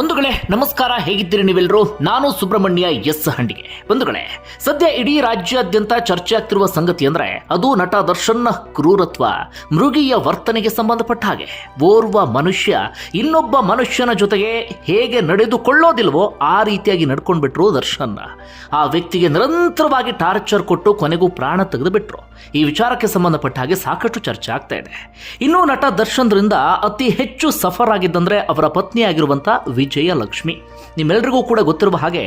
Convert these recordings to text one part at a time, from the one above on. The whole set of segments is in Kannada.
ಬಂಧುಗಳೇ ನಮಸ್ಕಾರ, ಹೇಗಿದ್ದೀರಿ ನೀವೆಲ್ಲರೂ? ನಾನು ಸುಬ್ರಹ್ಮಣ್ಯ ಎಸ್ ಹಂಡಿಗೆ. ಬಂಧುಗಳೇ, ಸದ್ಯ ಇಡೀ ರಾಜ್ಯಾದ್ಯಂತ ಚರ್ಚೆ ಆಗ್ತಿರುವ ಸಂಗತಿ ಅಂದ್ರೆ ಅದು ನಟ ದರ್ಶನ್ನ ಕ್ರೂರತ್ವ, ಮೃಗೀಯ ವರ್ತನೆಗೆ ಸಂಬಂಧಪಟ್ಟ ಹಾಗೆ. ಓರ್ವ ಮನುಷ್ಯ ಇನ್ನೊಬ್ಬ ಮನುಷ್ಯನ ಜೊತೆಗೆ ಹೇಗೆ ನಡೆದುಕೊಳ್ಳೋದಿಲ್ವೋ ಆ ರೀತಿಯಾಗಿ ನಡ್ಕೊಂಡ್ಬಿಟ್ರು ದರ್ಶನ್. ಆ ವ್ಯಕ್ತಿಗೆ ನಿರಂತರವಾಗಿ ಟಾರ್ಚರ್ ಕೊಟ್ಟು ಕೊನೆಗೂ ಪ್ರಾಣ ತೆಗೆದು ಬಿಟ್ರು. ಈ ವಿಚಾರಕ್ಕೆ ಸಂಬಂಧಪಟ್ಟ ಹಾಗೆ ಸಾಕಷ್ಟು ಚರ್ಚೆ ಆಗ್ತಾ ಇದೆ. ಇನ್ನು ನಟ ದರ್ಶನ್ರಿಂದ ಅತಿ ಹೆಚ್ಚು ಸಫರ್ ಆಗಿದ್ದಂದ್ರೆ ಅವರ ಪತ್ನಿಯಾಗಿರುವಂತ ವಿಜಯಲಕ್ಷ್ಮಿ. ನಿಮ್ಮೆಲ್ಲರಿಗೂ ಕೂಡ ಗೊತ್ತಿರುವ ಹಾಗೆ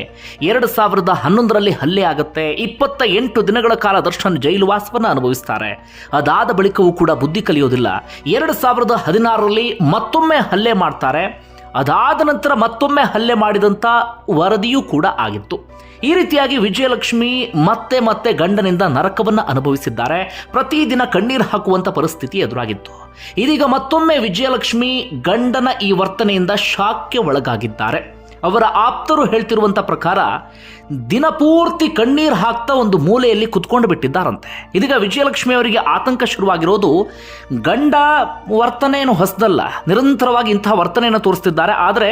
2011ರಲ್ಲಿ ಹಲ್ಲೆ ಆಗುತ್ತೆ. 28 ದಿನಗಳ ಕಾಲ ದರ್ಶನ್ ಜೈಲು ವಾಸವನ್ನು ಅನುಭವಿಸ್ತಾರೆ. ಅದಾದ ಬಳಿಕವೂ ಕೂಡ ಬುದ್ಧಿ ಕಲಿಯೋದಿಲ್ಲ. 2016ರಲ್ಲಿ ಮತ್ತೊಮ್ಮೆ ಹಲ್ಲೆ ಮಾಡ್ತಾರೆ. ಅದಾದ ನಂತರ ಮತ್ತೊಮ್ಮೆ ಹಲ್ಲೆ ಮಾಡಿದಂಥ ವರದಿಯೂ ಕೂಡ ಆಗಿತ್ತು. ಈ ರೀತಿಯಾಗಿ ವಿಜಯಲಕ್ಷ್ಮಿ ಮತ್ತೆ ಮತ್ತೆ ಗಂಡನಿಂದ ನರಕವನ್ನು ಅನುಭವಿಸಿದ್ದಾರೆ. ಪ್ರತಿದಿನ ಕಣ್ಣೀರು ಹಾಕುವಂಥ ಪರಿಸ್ಥಿತಿ ಎದುರಾಗಿತ್ತು. ಇದೀಗ ಮತ್ತೊಮ್ಮೆ ವಿಜಯಲಕ್ಷ್ಮಿ ಗಂಡನ ಈ ವರ್ತನೆಯಿಂದ ಶಾಕ್ಗೆ ಒಳಗಾಗಿದ್ದಾರೆ. ಅವರ ಆಪ್ತರು ಹೇಳ್ತಿರುವಂಥ ಪ್ರಕಾರ ದಿನಪೂರ್ತಿ ಕಣ್ಣೀರು ಹಾಕ್ತಾ ಒಂದು ಮೂಲೆಯಲ್ಲಿ ಕುತ್ಕೊಂಡು ಬಿಟ್ಟಿದ್ದಾರಂತೆ. ಇದೀಗ ವಿಜಯಲಕ್ಷ್ಮಿ ಅವರಿಗೆ ಆತಂಕ ಶುರುವಾಗಿರೋದು, ಗಂಡ ವರ್ತನೆಯನ್ನು ಹೊಸದಲ್ಲ, ನಿರಂತರವಾಗಿ ಇಂತಹ ವರ್ತನೆಯನ್ನು ತೋರಿಸ್ತಿದ್ದಾರೆ. ಆದರೆ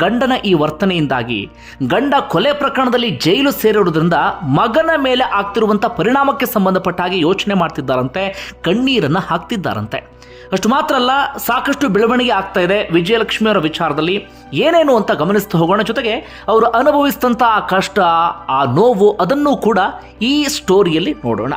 ಗಂಡನ ಈ ವರ್ತನೆಯಿಂದಾಗಿ ಗಂಡ ಕೊಲೆ ಪ್ರಕರಣದಲ್ಲಿ ಜೈಲು ಸೇರಿರುವುದರಿಂದ ಮಗನ ಮೇಲೆ ಆಗ್ತಿರುವಂಥ ಪರಿಣಾಮಕ್ಕೆ ಸಂಬಂಧಪಟ್ಟ ಹಾಗೆ ಯೋಚನೆ ಮಾಡ್ತಿದ್ದಾರಂತೆ, ಕಣ್ಣೀರನ್ನು ಹಾಕ್ತಿದ್ದಾರಂತೆ. ಅಷ್ಟು ಮಾತ್ರ ಅಲ್ಲ, ಸಾಕಷ್ಟು ಬೆಳವಣಿಗೆ ಆಗ್ತಾ ಇದೆ ವಿಜಯಲಕ್ಷ್ಮಿ ಅವರ ವಿಚಾರದಲ್ಲಿ. ಏನೇನು ಅಂತ ಗಮನಿಸ್ತಾ ಹೋಗೋಣ. ಜೊತೆಗೆ ಅವರು ಅನುಭವಿಸಿದಂಥ ಆ ಕಷ್ಟ, ಆ ನೋವು, ಅದನ್ನು ಕೂಡ ಈ ಸ್ಟೋರಿಯಲ್ಲಿ ನೋಡೋಣ.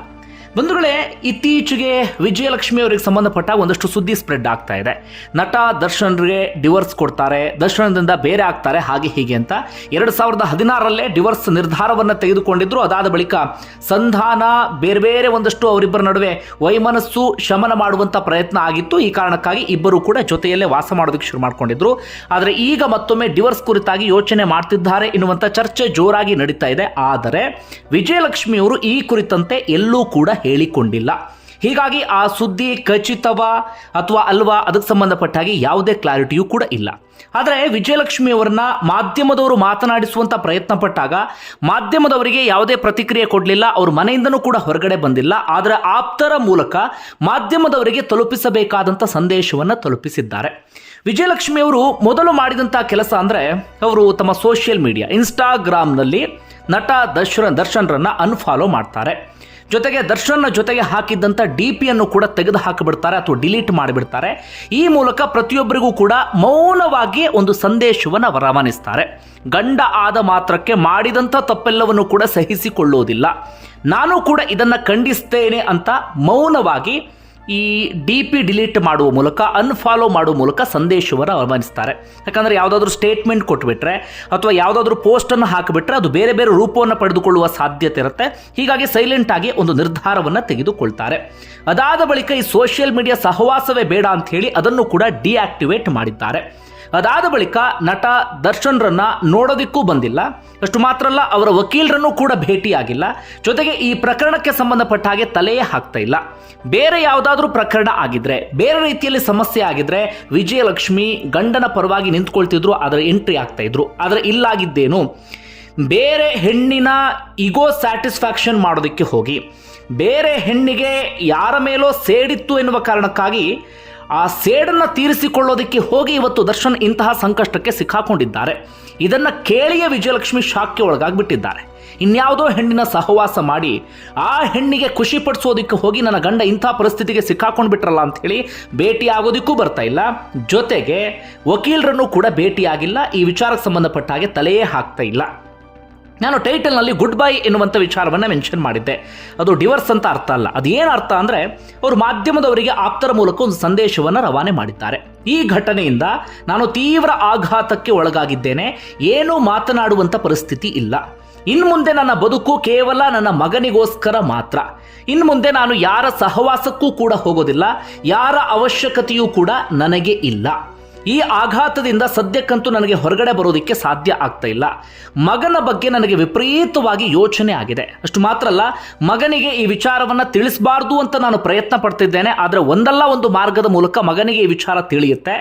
ಬಂಧುಗಳೇ, ಇತ್ತೀಚೆಗೆ ವಿಜಯಲಕ್ಷ್ಮಿ ಅವರಿಗೆ ಸಂಬಂಧಪಟ್ಟ ಒಂದಷ್ಟು ಸುದ್ದಿ ಸ್ಪ್ರೆಡ್ ಆಗ್ತಾ ಇದೆ. ನಟ ದರ್ಶನ್ಗೆ ಡಿವೋರ್ಸ್ ಕೊಡ್ತಾರೆ, ದರ್ಶನದಿಂದ ಬೇರೆ ಆಗ್ತಾರೆ, ಹಾಗೆ ಹೀಗೆ ಅಂತ. 2016ರಲ್ಲೇ ಡಿವೋರ್ಸ್ ನಿರ್ಧಾರವನ್ನು ತೆಗೆದುಕೊಂಡಿದ್ರು. ಅದಾದ ಬಳಿಕ ಸಂಧಾನ, ಬೇರೆ ಬೇರೆ ಒಂದಷ್ಟು ಅವರಿಬ್ಬರ ನಡುವೆ ವೈಮನಸ್ಸು ಶಮನ ಮಾಡುವಂಥ ಪ್ರಯತ್ನ ಆಗಿತ್ತು. ಈ ಕಾರಣಕ್ಕಾಗಿ ಇಬ್ಬರು ಕೂಡ ಜೊತೆಯಲ್ಲೇ ವಾಸ ಮಾಡೋದಕ್ಕೆ ಶುರು ಮಾಡ್ಕೊಂಡಿದ್ರು. ಆದರೆ ಈಗ ಮತ್ತೊಮ್ಮೆ ಡಿವೋರ್ಸ್ ಕುರಿತಾಗಿ ಯೋಚನೆ ಮಾಡ್ತಿದ್ದಾರೆ ಎನ್ನುವಂಥ ಚರ್ಚೆ ಜೋರಾಗಿ ನಡೀತಾ ಇದೆ. ಆದರೆ ವಿಜಯಲಕ್ಷ್ಮಿ ಅವರು ಈ ಕುರಿತಂತೆ ಎಲ್ಲೂ ಕೂಡ ಹೇಳಿಕೊಂಡಿಲ್ಲ. ಹೀಗಾಗಿ ಆ ಸುದ್ದಿ ಖಚಿತವಾ ಅಥವಾ ಅಲ್ವಾ, ಅದಕ್ಕೆ ಸಂಬಂಧಪಟ್ಟ ಹಾಗೆ ಯಾವುದೇ ಕ್ಲಾರಿಟಿಯೂ ಕೂಡ ಇಲ್ಲ. ಆದರೆ ವಿಜಯಲಕ್ಷ್ಮಿ ಅವರನ್ನ ಮಾಧ್ಯಮದವರು ಮಾತನಾಡಿಸುವಂಥ ಪ್ರಯತ್ನ ಪಟ್ಟಾಗ ಮಾಧ್ಯಮದವರಿಗೆ ಯಾವುದೇ ಪ್ರತಿಕ್ರಿಯೆ ಕೊಡಲಿಲ್ಲ. ಅವ್ರ ಮನೆಯಿಂದನೂ ಕೂಡ ಹೊರಗಡೆ ಬಂದಿಲ್ಲ. ಆದರೆ ಆಪ್ತರ ಮೂಲಕ ಮಾಧ್ಯಮದವರಿಗೆ ತಲುಪಿಸಬೇಕಾದಂಥ ಸಂದೇಶವನ್ನು ತಲುಪಿಸಿದ್ದಾರೆ. ವಿಜಯಲಕ್ಷ್ಮಿ ಅವರು ಮೊದಲು ಮಾಡಿದಂಥ ಕೆಲಸ ಅಂದರೆ, ಅವರು ತಮ್ಮ ಸೋಷಿಯಲ್ ಮೀಡಿಯಾ ಇನ್ಸ್ಟಾಗ್ರಾಮ್ನಲ್ಲಿ ನಟ ದರ್ಶನ್ರನ್ನ ಅನ್ಫಾಲೋ ಮಾಡ್ತಾರೆ. ಜೊತೆಗೆ ದರ್ಶನ್ನ ಜೊತೆಗೆ ಹಾಕಿದ್ದಂಥ DPಯನ್ನು ಕೂಡ ತೆಗೆದು ಹಾಕಿಬಿಡ್ತಾರೆ ಅಥವಾ ಡಿಲೀಟ್ ಮಾಡಿಬಿಡ್ತಾರೆ. ಈ ಮೂಲಕ ಪ್ರತಿಯೊಬ್ಬರಿಗೂ ಕೂಡ ಮೌನವಾಗಿ ಒಂದು ಸಂದೇಶವನ್ನು ರವಾನಿಸ್ತಾರೆ. ಗಂಡ ಆದ ಮಾತ್ರಕ್ಕೆ ಮಾಡಿದಂಥ ತಪ್ಪೆಲ್ಲವನ್ನು ಕೂಡ ಸಹಿಸಿಕೊಳ್ಳುವುದಿಲ್ಲ, ನಾನು ಕೂಡ ಇದನ್ನು ಖಂಡಿಸ್ತೇನೆ ಅಂತ ಮೌನವಾಗಿ ಈ DP ಡಿಲೀಟ್ ಮಾಡುವ ಮೂಲಕ, ಅನ್ಫಾಲೋ ಮಾಡುವ ಮೂಲಕ ಸಂದೇಶವನ್ನು ರವಾನಿಸ್ತಾರೆ. ಯಾಕಂದರೆ ಯಾವುದಾದ್ರೂ ಸ್ಟೇಟ್ಮೆಂಟ್ ಕೊಟ್ಬಿಟ್ರೆ ಅಥವಾ ಯಾವುದಾದ್ರೂ ಪೋಸ್ಟನ್ನು ಹಾಕಿಬಿಟ್ರೆ ಅದು ಬೇರೆ ಬೇರೆ ರೂಪವನ್ನು ಪಡೆದುಕೊಳ್ಳುವ ಸಾಧ್ಯತೆ ಇರುತ್ತೆ. ಹೀಗಾಗಿ ಸೈಲೆಂಟ್ ಆಗಿ ಒಂದು ನಿರ್ಧಾರವನ್ನು ತೆಗೆದುಕೊಳ್ತಾರೆ. ಅದಾದ ಬಳಿಕ ಈ ಸೋಷಿಯಲ್ ಮೀಡಿಯಾ ಸಹವಾಸವೇ ಬೇಡ ಅಂತ ಹೇಳಿ ಅದನ್ನು ಕೂಡ ಡಿಆಕ್ಟಿವೇಟ್ ಮಾಡಿದ್ದಾರೆ. ಅದಾದ ಬಳಿಕ ನಟ ದರ್ಶನ್ರನ್ನ ನೋಡೋದಿಕ್ಕೂ ಬಂದಿಲ್ಲ. ಅಷ್ಟು ಮಾತ್ರ ಅಲ್ಲ, ಅವರ ವಕೀಲರನ್ನು ಕೂಡ ಭೇಟಿಯಾಗಿಲ್ಲ. ಜೊತೆಗೆ ಈ ಪ್ರಕರಣಕ್ಕೆ ಸಂಬಂಧಪಟ್ಟ ಹಾಗೆ ತಲೆಯೇ ಹಾಕ್ತಾ ಇಲ್ಲ. ಬೇರೆ ಯಾವುದಾದ್ರೂ ಪ್ರಕರಣ ಆಗಿದ್ರೆ, ಬೇರೆ ರೀತಿಯಲ್ಲಿ ಸಮಸ್ಯೆ ಆಗಿದ್ರೆ ವಿಜಯಲಕ್ಷ್ಮಿ ಗಂಡನ ಪರವಾಗಿ ನಿಂತ್ಕೊಳ್ತಿದ್ರು, ಅದರ ಎಂಟ್ರಿ ಆಗ್ತಾ ಇದ್ರು. ಆದರೆ ಇಲ್ಲಾಗಿದ್ದೇನು, ಬೇರೆ ಹೆಣ್ಣಿನ ಈಗೋ ಸ್ಯಾಟಿಸ್ಫ್ಯಾಕ್ಷನ್ ಮಾಡೋದಕ್ಕೆ ಹೋಗಿ, ಬೇರೆ ಹೆಣ್ಣಿಗೆ ಯಾರ ಮೇಲೋ ಸೇಡಿತ್ತು ಎನ್ನುವ ಕಾರಣಕ್ಕಾಗಿ ಆ ಸೇಡನ್ನು ತೀರಿಸಿಕೊಳ್ಳೋದಕ್ಕೆ ಹೋಗಿ ಇವತ್ತು ದರ್ಶನ್ ಇಂತಹ ಸಂಕಷ್ಟಕ್ಕೆ ಸಿಕ್ಕಾಕೊಂಡಿದ್ದಾರೆ. ಇದನ್ನು ಕೇಳಿಯೇ ವಿಜಯಲಕ್ಷ್ಮಿ ಶಾಕ್ಗೆ ಒಳಗಾಗ್ಬಿಟ್ಟಿದ್ದಾರೆ. ಇನ್ಯಾವುದೋ ಹೆಣ್ಣಿನ ಸಹವಾಸ ಮಾಡಿ ಆ ಹೆಣ್ಣಿಗೆ ಖುಷಿ ಪಡಿಸೋದಕ್ಕೆ ಹೋಗಿ ನನ್ನ ಗಂಡ ಇಂಥ ಪರಿಸ್ಥಿತಿಗೆ ಸಿಕ್ಕಾಕೊಂಡು ಬಿಟ್ರಲ್ಲ ಅಂಥೇಳಿ ಭೇಟಿ ಆಗೋದಕ್ಕೂ ಬರ್ತಾ ಇಲ್ಲ. ಜೊತೆಗೆ ವಕೀಲರನ್ನು ಕೂಡ ಭೇಟಿಯಾಗಿಲ್ಲ. ಈ ವಿಚಾರಕ್ಕೆ ಸಂಬಂಧಪಟ್ಟ ಹಾಗೆ ತಲೆಯೇ ಹಾಕ್ತಾ ಇಲ್ಲ. ನಾನು ಟೈಟಲ್ನಲ್ಲಿ ಗುಡ್ ಬೈ ಎನ್ನುವಂಥ ವಿಚಾರವನ್ನು ಮೆನ್ಷನ್ ಮಾಡಿದ್ದೆ. ಅದು ಡಿವೋರ್ಸ್ ಅಂತ ಅರ್ಥ ಅಲ್ಲ. ಅದು ಏನು ಅರ್ಥ ಅಂದರೆ, ಅವರು ಮಾಧ್ಯಮದವರಿಗೆ ಆಪ್ತರ ಮೂಲಕ ಒಂದು ಸಂದೇಶವನ್ನು ರವಾನೆ ಮಾಡಿದ್ದಾರೆ. ಈ ಘಟನೆಯಿಂದ ನಾನು ತೀವ್ರ ಆಘಾತಕ್ಕೆ ಒಳಗಾಗಿದ್ದೇನೆ, ಏನೂ ಮಾತನಾಡುವಂಥ ಪರಿಸ್ಥಿತಿ ಇಲ್ಲ. ಇನ್ನು ಮುಂದೆ ನನ್ನ ಬದುಕು ಕೇವಲ ನನ್ನ ಮಗನಿಗೋಸ್ಕರ ಮಾತ್ರ. ಇನ್ನು ಮುಂದೆ ನಾನು ಯಾರ ಸಹವಾಸಕ್ಕೂ ಕೂಡ ಹೋಗೋದಿಲ್ಲ, ಯಾರ ಅವಶ್ಯಕತೆಯೂ ಕೂಡ ನನಗೆ ಇಲ್ಲ. ಈ ಆಘಾತದಿಂದ ಸದ್ಯಕ್ಕಂತೂ ನನಗೆ ಹೊರಗಡೆ ಬರೋದಕ್ಕೆ ಸಾಧ್ಯ ಆಗ್ತಾ ಇಲ್ಲ. ಮಗನ ಬಗ್ಗೆ ನನಗೆ ವಿಪರೀತವಾಗಿ ಯೋಚನೆ ಆಗಿದೆ. ಅಷ್ಟು ಮಾತ್ರ ಅಲ್ಲ, ಮಗನಿಗೆ ಈ ವಿಚಾರವನ್ನು ತಿಳಿಸಬಾರ್ದು ಅಂತ ನಾನು ಪ್ರಯತ್ನ ಪಡ್ತಿದ್ದೇನೆ. ಆದರೆ ಒಂದಲ್ಲ ಒಂದು ಮಾರ್ಗದ ಮೂಲಕ ಮಗನಿಗೆ ಈ ವಿಚಾರ ತಿಳಿಯುತ್ತೆ.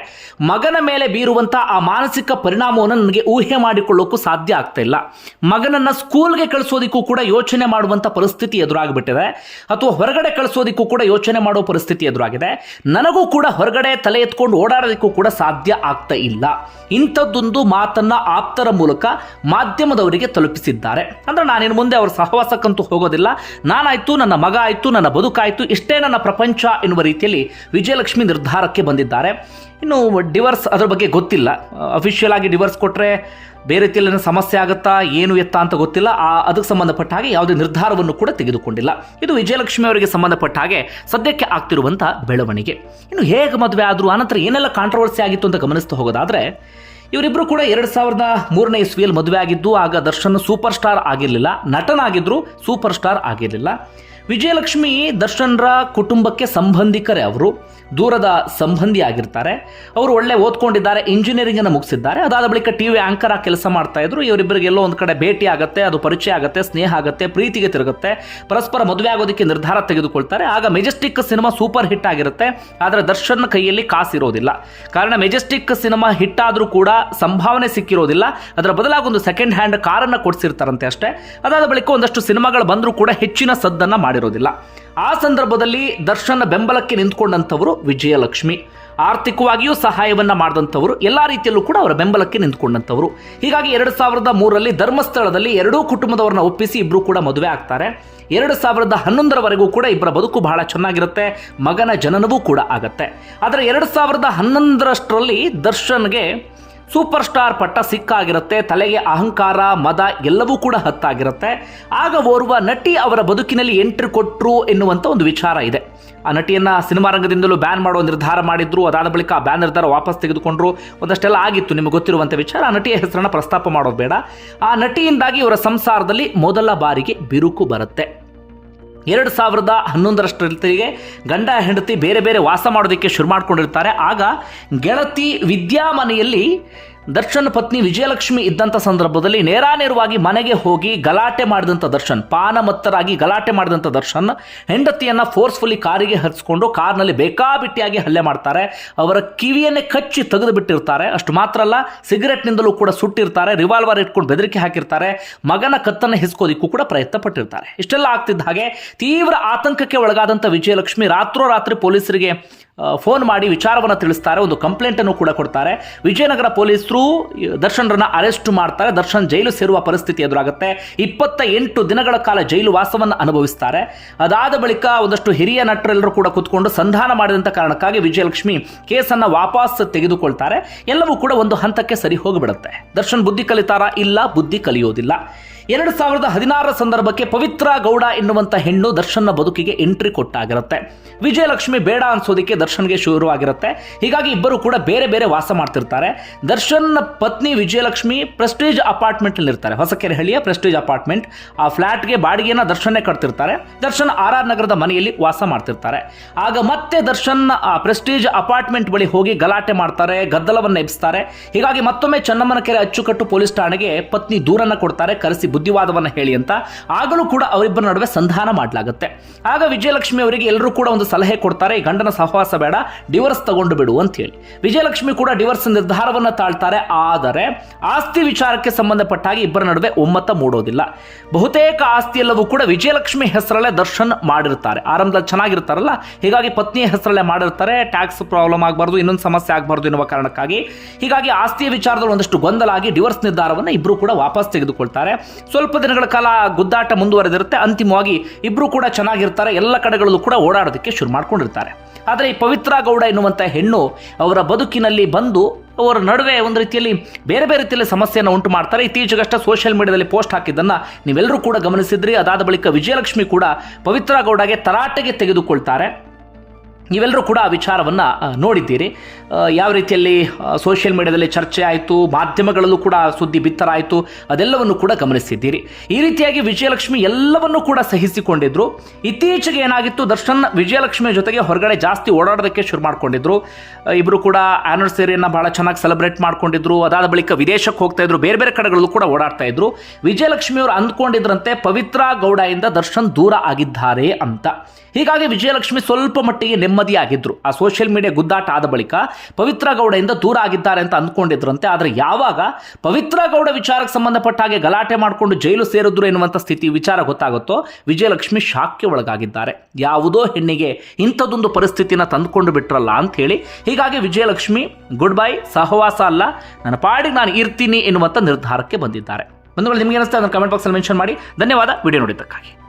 ಮಗನ ಮೇಲೆ ಬೀರುವಂಥ ಆ ಮಾನಸಿಕ ಪರಿಣಾಮವನ್ನು ನನಗೆ ಊಹೆ ಮಾಡಿಕೊಳ್ಳೋಕ್ಕೂ ಸಾಧ್ಯ ಆಗ್ತಾ ಇಲ್ಲ. ಮಗನನ್ನು ಸ್ಕೂಲ್ಗೆ ಕಳಿಸೋದಕ್ಕೂ ಕೂಡ ಯೋಚನೆ ಮಾಡುವಂಥ ಪರಿಸ್ಥಿತಿ ಎದುರಾಗಿಬಿಟ್ಟಿದೆ, ಅಥವಾ ಹೊರಗಡೆ ಕಳಿಸೋದಕ್ಕೂ ಕೂಡ ಯೋಚನೆ ಮಾಡೋ ಪರಿಸ್ಥಿತಿ ಎದುರಾಗಿದೆ. ನನಗೂ ಕೂಡ ಹೊರಗಡೆ ತಲೆ ಎತ್ಕೊಂಡು ಓಡಾಡೋದಕ್ಕೂ ಕೂಡ ಸಾಧ್ಯ ಸಾಧ್ಯ ಆಗ್ತಾ ಇಲ್ಲ. ಇಂಥದ್ದೊಂದು ಮಾತನ್ನ ಆಪ್ತರ ಮೂಲಕ ಮಾಧ್ಯಮದವರಿಗೆ ತಲುಪಿಸಿದ್ದಾರೆ. ಅಂದ್ರೆ ನಾನಿನ್ನು ಮುಂದೆ ಅವ್ರ ಸಹವಾಸಕ್ಕಂತೂ ಹೋಗೋದಿಲ್ಲ, ನಾನಾಯ್ತು, ನನ್ನ ಮಗ ಆಯ್ತು, ನನ್ನ ಬದುಕಾಯ್ತು, ಇಷ್ಟೇ ನನ್ನ ಪ್ರಪಂಚ ಎನ್ನುವ ರೀತಿಯಲ್ಲಿ ವಿಜಯಲಕ್ಷ್ಮಿ ನಿರ್ಧಾರಕ್ಕೆ ಬಂದಿದ್ದಾರೆ. ಇನ್ನು ಡಿವರ್ಸ್ ಅದ್ರ ಬಗ್ಗೆ ಗೊತ್ತಿಲ್ಲ, ಅಫಿಷಿಯಲ್ ಆಗಿ ಡಿವರ್ಸ್ ಕೊಟ್ಟರೆ ಬೇರೆ ರೀತಿಯಲ್ಲಿ ಸಮಸ್ಯೆ ಆಗುತ್ತಾ ಏನು ಎತ್ತ ಅಂತ ಗೊತ್ತಿಲ್ಲ. ಅದಕ್ಕೆ ಸಂಬಂಧಪಟ್ಟ ಹಾಗೆ ಯಾವುದೇ ನಿರ್ಧಾರವನ್ನು ಕೂಡ ತೆಗೆದುಕೊಂಡಿಲ್ಲ. ಇದು ವಿಜಯಲಕ್ಷ್ಮಿ ಅವರಿಗೆ ಸಂಬಂಧಪಟ್ಟ ಹಾಗೆ ಸದ್ಯಕ್ಕೆ ಆಗ್ತಿರುವಂಥ ಬೆಳವಣಿಗೆ. ಇನ್ನು ಹೇಗೆ ಮದುವೆ ಆದರೂ ಆನಂತರ ಏನೆಲ್ಲ ಕಾಂಟ್ರವರ್ಸಿ ಆಗಿತ್ತು ಅಂತ ಗಮನಿಸ್ತಾ ಹೋಗೋದಾದರೆ, ಇವರಿಬ್ಬರು ಕೂಡ 2003ನೇ ಇಸ್ವಿಯಲ್ಲಿ ಮದುವೆ ಆಗಿದ್ದು. ಆಗ ದರ್ಶನ್ ಸೂಪರ್ ಸ್ಟಾರ್ ಆಗಿರಲಿಲ್ಲ, ನಟನಾಗಿದ್ದರು, ಸೂಪರ್ ಸ್ಟಾರ್ ಆಗಿರಲಿಲ್ಲ. ವಿಜಯಲಕ್ಷ್ಮಿ ದರ್ಶನ್ರ ಕುಟುಂಬಕ್ಕೆ ಸಂಬಂಧಿಕರೇ, ಅವರು ದೂರದ ಸಂಬಂಧಿ ಆಗಿರ್ತಾರೆ. ಅವರು ಒಳ್ಳೆ ಓದ್ಕೊಂಡಿದ್ದಾರೆ, ಇಂಜಿನಿಯರಿಂಗನ್ನು ಮುಗಿಸಿದ್ದಾರೆ. ಅದಾದ ಬಳಿಕ ಟಿವಿ ಆಂಕರ್ ಆಗಿ ಕೆಲಸ ಮಾಡ್ತಾ ಇದ್ರು. ಇವರಿಬ್ಬರಿಗೆ ಎಲ್ಲೋ ಒಂದು ಕಡೆ ಭೇಟಿ ಆಗುತ್ತೆ, ಅದು ಪರಿಚಯ ಆಗುತ್ತೆ, ಸ್ನೇಹ ಆಗುತ್ತೆ, ಪ್ರೀತಿಗೆ ತಿರುಗುತ್ತೆ, ಪರಸ್ಪರ ಮದುವೆ ಆಗೋದಕ್ಕೆ ನಿರ್ಧಾರ ತೆಗೆದುಕೊಳ್ತಾರೆ. ಆಗ ಮೆಜೆಸ್ಟಿಕ್ ಸಿನಿಮಾ ಸೂಪರ್ ಹಿಟ್ ಆಗಿರುತ್ತೆ. ಆದರೆ ದರ್ಶನ್ ಕೈಯಲ್ಲಿ ಕಾಸಿರೋದಿಲ್ಲ. ಕಾರಣ ಮೆಜೆಸ್ಟಿಕ್ ಸಿನಿಮಾ ಹಿಟ್ ಆದರೂ ಕೂಡ ಸಂಭಾವನೆ ಸಿಕ್ಕಿರೋದಿಲ್ಲ. ಅದರ ಬದಲಾಗಿ ಒಂದು ಸೆಕೆಂಡ್ ಹ್ಯಾಂಡ್ ಕಾರನ್ನು ಕೊಡಿಸಿರ್ತಾರಂತೆ ಅಷ್ಟೇ. ಅದಾದ ಬಳಿಕ ಒಂದಷ್ಟು ಸಿನಿಮಾಗಳು ಬಂದರೂ ಕೂಡ ಹೆಚ್ಚಿನ ಸದ್ದನ್ನು ಮಾಡಿರೋದಿಲ್ಲ. ಆ ಸಂದರ್ಭದಲ್ಲಿ ದರ್ಶನ್ ಬೆಂಬಲಕ್ಕೆ ನಿಂತ್ಕೊಂಡಂಥವರು ವಿಜಯಲಕ್ಷ್ಮಿ. ಆರ್ಥಿಕವಾಗಿಯೂ ಸಹಾಯವನ್ನ ಮಾಡಿದಂಥವರು, ಎಲ್ಲ ರೀತಿಯಲ್ಲೂ ಕೂಡ ಅವರ ಬೆಂಬಲಕ್ಕೆ ನಿಂತ್ಕೊಂಡಂಥವರು. ಹೀಗಾಗಿ 2003ರಲ್ಲಿ ಧರ್ಮಸ್ಥಳದಲ್ಲಿ ಎರಡೂ ಕುಟುಂಬದವರನ್ನ ಒಪ್ಪಿಸಿ ಇಬ್ಬರು ಕೂಡ ಮದುವೆ ಆಗ್ತಾರೆ. 2011ರವರೆಗೂ ಕೂಡ ಇಬ್ಬರ ಬದುಕು ಬಹಳ ಚೆನ್ನಾಗಿರುತ್ತೆ, ಮಗನ ಜನನವೂ ಕೂಡ ಆಗತ್ತೆ. ಆದರೆ 2011ರಷ್ಟರಲ್ಲಿ ದರ್ಶನ್ಗೆ ಸೂಪರ್ ಸ್ಟಾರ್ ಪಟ್ಟ ಸಿಕ್ಕಾಗಿರುತ್ತೆ, ತಲೆಗೆ ಅಹಂಕಾರ, ಮದ ಎಲ್ಲವೂ ಕೂಡ ಹತ್ತಾಗಿರುತ್ತೆ. ಆಗ ಓರ್ವ ನಟಿ ಅವರ ಬದುಕಿನಲ್ಲಿ ಎಂಟ್ರಿ ಕೊಟ್ಟರು ಎನ್ನುವಂಥ ಒಂದು ವಿಚಾರ ಇದೆ. ಆ ನಟಿಯನ್ನು ಸಿನಿಮಾ ರಂಗದಿಂದಲೂ ಬ್ಯಾನ್ ಮಾಡುವ ನಿರ್ಧಾರ ಮಾಡಿದ್ರು. ಅದಾದ ಬಳಿಕ ಆ ಬ್ಯಾನ್ ನಿರ್ಧಾರ ವಾಪಸ್ ತೆಗೆದುಕೊಂಡ್ರು. ಒಂದಷ್ಟೆಲ್ಲ ಆಗಿತ್ತು, ನಿಮಗೆ ಗೊತ್ತಿರುವಂಥ ವಿಚಾರ. ಆ ನಟಿಯ ಹೆಸರನ್ನು ಪ್ರಸ್ತಾಪ ಮಾಡೋದು ಬೇಡ. ಆ ನಟಿಯಿಂದಾಗಿ ಇವರ ಸಂಸಾರದಲ್ಲಿ ಮೊದಲ ಬಾರಿಗೆ ಬಿರುಕು ಬರುತ್ತೆ. 2011ರಷ್ಟೊತ್ತಿಗೆ ಗಂಡ ಹೆಂಡತಿ ಬೇರೆ ಬೇರೆ ವಾಸ ಮಾಡೋದಕ್ಕೆ ಶುರು ಮಾಡ್ಕೊಂಡಿರ್ತಾರೆ. ಆಗ ಗೆಳತಿ ವಿದ್ಯಾ ಮನೆಯಲ್ಲಿ ದರ್ಶನ್ ಪತ್ನಿ ವಿಜಯಲಕ್ಷ್ಮಿ ಇದ್ದಂಥ ಸಂದರ್ಭದಲ್ಲಿ ನೇರಾನೇರವಾಗಿ ಮನೆಗೆ ಹೋಗಿ ಗಲಾಟೆ ಮಾಡಿದಂಥ ದರ್ಶನ್, ಪಾನಮತ್ತರಾಗಿ ಗಲಾಟೆ ಮಾಡಿದಂಥ ದರ್ಶನ್ ಹೆಂಡತಿಯನ್ನು ಫೋರ್ಸ್ಫುಲಿ ಕಾರಿಗೆ ಹರಿಸ್ಕೊಂಡು ಕಾರ್ನಲ್ಲಿ ಬೇಕಾಬಿಟ್ಟಿಯಾಗಿ ಹಲ್ಲೆ ಮಾಡ್ತಾರೆ. ಅವರ ಕಿವಿಯನ್ನೇ ಕಚ್ಚಿ ತೆಗೆದು ಬಿಟ್ಟಿರ್ತಾರೆ. ಅಷ್ಟು ಮಾತ್ರ ಅಲ್ಲ, ಸಿಗರೆಟ್ನಿಂದಲೂ ಕೂಡ ಸುಟ್ಟಿರ್ತಾರೆ, ರಿವಾಲ್ವರ್ ಇಟ್ಕೊಂಡು ಬೆದರಿಕೆ ಹಾಕಿರ್ತಾರೆ, ಮಗನ ಕತ್ತನ್ನು ಹಿಸ್ಕೋದಿಕ್ಕೂ ಕೂಡ ಪ್ರಯತ್ನ ಪಟ್ಟಿರ್ತಾರೆ. ಇಷ್ಟೆಲ್ಲ ಆಗ್ತಿದ್ದ ಹಾಗೆ ತೀವ್ರ ಆತಂಕಕ್ಕೆ ಒಳಗಾದಂಥ ವಿಜಯಲಕ್ಷ್ಮಿ ರಾತ್ರೋರಾತ್ರಿ ಪೊಲೀಸರಿಗೆ ಫೋನ್ ಮಾಡಿ ವಿಚಾರವನ್ನು ತಿಳಿಸ್ತಾರೆ. ಒಂದು ಕಂಪ್ಲೇಂಟನ್ನು ಕೂಡ ಕೊಡ್ತಾರೆ. ವಿಜಯನಗರ ಪೊಲೀಸರು ದರ್ಶನ್ರನ್ನ ಅರೆಸ್ಟ್ ಮಾಡ್ತಾರೆ. ದರ್ಶನ್ ಜೈಲು ಸೇರುವ ಪರಿಸ್ಥಿತಿ ಎದುರಾಗುತ್ತೆ. 28 ದಿನಗಳ ಕಾಲ ಜೈಲು ವಾಸವನ್ನು ಅನುಭವಿಸ್ತಾರೆ. ಅದಾದ ಬಳಿಕ ಒಂದಷ್ಟು ಹಿರಿಯ ನಟರೆಲ್ಲರೂ ಕೂಡ ಕೂತ್ಕೊಂಡು ಸಂಧಾನ ಮಾಡಿದಂಥ ಕಾರಣಕ್ಕಾಗಿ ವಿಜಯಲಕ್ಷ್ಮಿ ಕೇಸನ್ನು ವಾಪಸ್ ತೆಗೆದುಕೊಳ್ತಾರೆ. ಎಲ್ಲವೂ ಕೂಡ ಒಂದು ಹಂತಕ್ಕೆ ಸರಿ ಹೋಗಿಬಿಡುತ್ತೆ. ದರ್ಶನ್ ಬುದ್ಧಿ ಕಲಿತಾರಾ? ಇಲ್ಲ, ಬುದ್ಧಿ ಕಲಿಯೋದಿಲ್ಲ. 2016ರ ಸಂದರ್ಭಕ್ಕೆ ಪವಿತ್ರ ಗೌಡ ಎನ್ನುವಂಥ ಹೆಣ್ಣು ದರ್ಶನ್ನ ಬದುಕಿಗೆ ಎಂಟ್ರಿ ಕೊಟ್ಟಾಗಿರುತ್ತೆ. ವಿಜಯಲಕ್ಷ್ಮಿ ಬೇಡ ಅನ್ಸೋದಕ್ಕೆ ದರ್ಶನ್ಗೆ ಶುರುವಾಗಿರುತ್ತೆ. ಹೀಗಾಗಿ ಇಬ್ಬರು ಕೂಡ ಬೇರೆ ಬೇರೆ ವಾಸ ಮಾಡ್ತಿರ್ತಾರೆ. ದರ್ಶನ್ ಪತ್ನಿ ವಿಜಯಲಕ್ಷ್ಮಿ ಪ್ರೆಸ್ಟೀಜ್ ಅಪಾರ್ಟ್ಮೆಂಟ್ ಇರ್ತಾರೆ, ಹೊಸಕೆರೆಹಳ್ಳಿಯ ಪ್ರೆಸ್ಟೀಜ್ ಅಪಾರ್ಟ್ಮೆಂಟ್. ಆ ಫ್ಲಾಟ್ಗೆ ಬಾಡಿಗೆಯನ್ನು ದರ್ಶನ್ನೇ ಕಟ್ತಿರ್ತಾರೆ. ದರ್ಶನ್ RR ನಗರದ ಮನೆಯಲ್ಲಿ ವಾಸ ಮಾಡ್ತಿರ್ತಾರೆ. ಆಗ ಮತ್ತೆ ದರ್ಶನ್ ಆ ಪ್ರೆಸ್ಟೀಜ್ ಅಪಾರ್ಟ್ಮೆಂಟ್ ಬಳಿ ಹೋಗಿ ಗಲಾಟೆ ಮಾಡ್ತಾರೆ, ಗದ್ದಲವನ್ನು ಎಬ್ಬಿಸ್ತಾರೆ. ಹೀಗಾಗಿ ಮತ್ತೊಮ್ಮೆ ಚನ್ನಮ್ಮನಕೆರೆ ಅಚ್ಚುಕಟ್ಟು ಪೊಲೀಸ್ ಠಾಣೆಗೆ ಪತ್ನಿ ದೂರನ್ನ ಕೊಡ್ತಾರೆ, ಕರೆಸಿ ಬುದ್ಧಿವಾದವನ್ನು ಹೇಳಿ ಅಂತ. ಆಗಲೂ ಕೂಡ ಅವರಿಬ್ಬರ ನಡುವೆ ಸಂಧಾನ ಮಾಡಲಾಗುತ್ತೆ. ಆಗ ವಿಜಯಲಕ್ಷ್ಮಿ ಅವರಿಗೆ ಎಲ್ಲರೂ ಕೂಡ ಒಂದು ಸಲಹೆ ಕೊಡ್ತಾರೆ, ಈ ಗಂಡನ ಸಹವಾಸ ಬೇಡ, ಡಿವೋರ್ಸ್ ತಗೊಂಡು ಬಿಡು ಅಂತ ಹೇಳಿ. ವಿಜಯಲಕ್ಷ್ಮಿ ಕೂಡ ಡಿವೋರ್ಸ್ ನಿರ್ಧಾರವನ್ನು ತಾಳ್ತಾರೆ. ಆದರೆ ಆಸ್ತಿ ವಿಚಾರಕ್ಕೆ ಸಂಬಂಧಪಟ್ಟ ಹಾಗೆ ಇಬ್ಬರ ನಡುವೆ ಒಮ್ಮತ ಮೂಡೋದಿಲ್ಲ. ಬಹುತೇಕ ಆಸ್ತಿ ಎಲ್ಲವೂ ಕೂಡ ವಿಜಯಲಕ್ಷ್ಮಿ ಹೆಸರಲ್ಲೇ ದರ್ಶನ್ ಮಾಡಿರ್ತಾರೆ. ಆರಂಭದಲ್ಲಿ ಚೆನ್ನಾಗಿರ್ತಾರಲ್ಲ, ಹೀಗಾಗಿ ಪತ್ನಿಯ ಹೆಸರಲ್ಲೇ ಮಾಡಿರ್ತಾರೆ. ಟ್ಯಾಕ್ಸ್ ಪ್ರಾಬ್ಲಮ್ ಆಗಬಾರ್ದು, ಇನ್ನೊಂದು ಸಮಸ್ಯೆ ಆಗಬಾರ್ದು ಎನ್ನುವ ಕಾರಣಕ್ಕಾಗಿ. ಹೀಗಾಗಿ ಆಸ್ತಿಯ ವಿಚಾರದಲ್ಲಿ ಒಂದಷ್ಟು ಗೊಂದಲ ಆಗಿ ಡಿವೋರ್ಸ್ ನಿರ್ಧಾರವನ್ನು ಇಬ್ಬರು ಕೂಡ ವಾಪಸ್ ತೆಗೆದುಕೊಳ್ತಾರೆ. ಸ್ವಲ್ಪ ದಿನಗಳ ಕಾಲ ಗುದ್ದಾಟ ಮುಂದುವರೆದಿರುತ್ತೆ. ಅಂತಿಮವಾಗಿ ಇಬ್ಬರು ಕೂಡ ಚೆನ್ನಾಗಿರ್ತಾರೆ, ಎಲ್ಲ ಕಡೆಗಳಲ್ಲೂ ಕೂಡ ಓಡಾಡೋದಕ್ಕೆ ಶುರು ಮಾಡ್ಕೊಂಡಿರ್ತಾರೆ. ಆದರೆ ಈ ಪವಿತ್ರ ಗೌಡ ಎನ್ನುವಂಥ ಹೆಣ್ಣು ಅವರ ಬದುಕಿನಲ್ಲಿ ಬಂದು ಅವರ ನಡುವೆ ಒಂದು ರೀತಿಯಲ್ಲಿ ಬೇರೆ ಬೇರೆ ರೀತಿಯಲ್ಲಿ ಸಮಸ್ಯೆಯನ್ನು ಉಂಟು ಮಾಡ್ತಾರೆ. ಇತ್ತೀಚೆಗಷ್ಟೇ ಸೋಷಿಯಲ್ ಮೀಡಿಯಾದಲ್ಲಿ ಪೋಸ್ಟ್ ಹಾಕಿದ್ದನ್ನು ನೀವೆಲ್ಲರೂ ಕೂಡ ಗಮನಿಸಿದ್ರಿ. ಅದಾದ ಬಳಿಕ ವಿಜಯಲಕ್ಷ್ಮಿ ಕೂಡ ಪವಿತ್ರ ಗೌಡಗೆ ತರಾಟೆಗೆ ತೆಗೆದುಕೊಳ್ತಾರೆ. ನೀವೆಲ್ಲರೂ ಕೂಡ ಆ ವಿಚಾರವನ್ನು ನೋಡಿದ್ದೀರಿ. ಯಾವ ರೀತಿಯಲ್ಲಿ ಸೋಷಿಯಲ್ ಮೀಡಿಯಾದಲ್ಲಿ ಚರ್ಚೆ ಆಯಿತು, ಮಾಧ್ಯಮಗಳಲ್ಲೂ ಕೂಡ ಸುದ್ದಿ ಬಿತ್ತರಾಯಿತು, ಅದೆಲ್ಲವನ್ನು ಕೂಡ ಗಮನಿಸಿದ್ದೀರಿ. ಈ ರೀತಿಯಾಗಿ ವಿಜಯಲಕ್ಷ್ಮಿ ಎಲ್ಲವನ್ನೂ ಕೂಡ ಸಹಿಸಿಕೊಂಡಿದ್ರು. ಇತ್ತೀಚೆಗೆ ಏನಾಗಿತ್ತು, ದರ್ಶನ್ ವಿಜಯಲಕ್ಷ್ಮಿಯ ಜೊತೆಗೆ ಹೊರಗಡೆ ಜಾಸ್ತಿ ಓಡಾಡೋದಕ್ಕೆ ಶುರು ಮಾಡ್ಕೊಂಡಿದ್ರು. ಇಬ್ಬರು ಕೂಡ ಆನಿವರ್ಸರಿಯನ್ನು ಬಹಳ ಚೆನ್ನಾಗಿ ಸೆಲೆಬ್ರೇಟ್ ಮಾಡ್ಕೊಂಡಿದ್ರು. ಅದಾದ ಬಳಿಕ ವಿದೇಶಕ್ಕೆ ಹೋಗ್ತಾ ಇದ್ರು, ಬೇರೆ ಬೇರೆ ಕಡೆಗಳಲ್ಲೂ ಕೂಡ ಓಡಾಡ್ತಾ ಇದ್ರು. ವಿಜಯಲಕ್ಷ್ಮಿ ಅವರು ಅಂದ್ಕೊಂಡಿದ್ರಂತೆ ಪವಿತ್ರ ಗೌಡ ಇಂದ ದರ್ಶನ್ ದೂರ ಆಗಿದ್ದಾರೆ ಅಂತ. ಹೀಗಾಗಿ ವಿಜಯಲಕ್ಷ್ಮಿ ಸ್ವಲ್ಪ ಮಟ್ಟಿಗೆ ನೆಮ್ಮದಿಯಾಗಿದ್ರು. ಆ ಸೋಷಿಯಲ್ ಮೀಡಿಯಾ ಗುದ್ದಾಟ ಆದ ಬಳಿಕ ಪವಿತ್ರ ಗೌಡೆಯಿಂದ ದೂರ ಆಗಿದ್ದಾರೆ ಅಂತ ಅಂದ್ಕೊಂಡಿದ್ರಂತೆ. ಆದರೆ ಯಾವಾಗ ಪವಿತ್ರ ಗೌಡ ವಿಚಾರಕ್ಕೆ ಸಂಬಂಧಪಟ್ಟ ಹಾಗೆ ಗಲಾಟೆ ಮಾಡಿಕೊಂಡು ಜೈಲು ಸೇರಿದ್ರು ಎನ್ನುವಂಥ ಸ್ಥಿತಿ ವಿಚಾರ ಗೊತ್ತಾಗುತ್ತೋ ವಿಜಯಲಕ್ಷ್ಮಿ ಶಾಕ್ಗೆ ಒಳಗಾಗಿದ್ದಾರೆ. ಯಾವುದೋ ಹೆಣ್ಣಿಗೆ ಇಂಥದ್ದೊಂದು ಪರಿಸ್ಥಿತಿನ ತಂದುಕೊಂಡು ಬಿಟ್ರಲ್ಲ ಅಂತ ಹೇಳಿ ಹೀಗಾಗಿ ವಿಜಯಲಕ್ಷ್ಮಿ ಗುಡ್ ಬೈ, ಸಹವಾಸ ಅಲ್ಲ, ನನ್ನ ಪಾಡಿಗೆ ನಾನು ಇರ್ತೀನಿ ಎನ್ನುವಂಥ ನಿರ್ಧಾರಕ್ಕೆ ಬಂದಿದ್ದಾರೆ. ಬಂಧುಗಳು, ನಿಮಗೆ ಅನಿಸ್ತಾ ಅದನ್ನು ಕಮೆಂಟ್ ಬಾಕ್ಸಲ್ಲಿ ಮೆನ್ಷನ್ ಮಾಡಿ. ಧನ್ಯವಾದ ವಿಡಿಯೋ ನೋಡಿದ್ದಕ್ಕಾಗಿ.